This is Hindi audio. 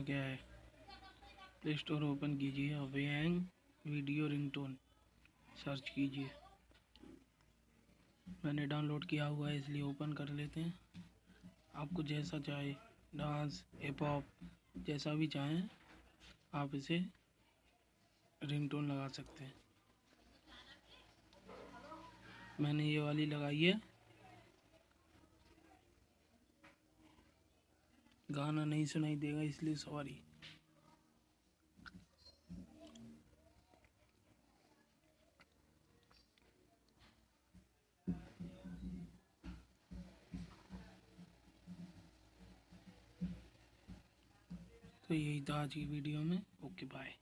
करना क्या है, प्ले स्टोर ओपन कीजिए, अवेंग वीडियो रिंगटोन सर्च कीजिए। मैंने डाउनलोड किया हुआ है इसलिए ओपन कर लेते हैं। आपको जैसा चाहे, डांस, हिप हॉप, जैसा भी चाहें आप इसे रिंगटोन लगा सकते हैं। मैंने ये वाली लगाई है। गाना नहीं सुनाई देगा इसलिए सॉरी। तो यही था आज की वीडियो में। Okay bye.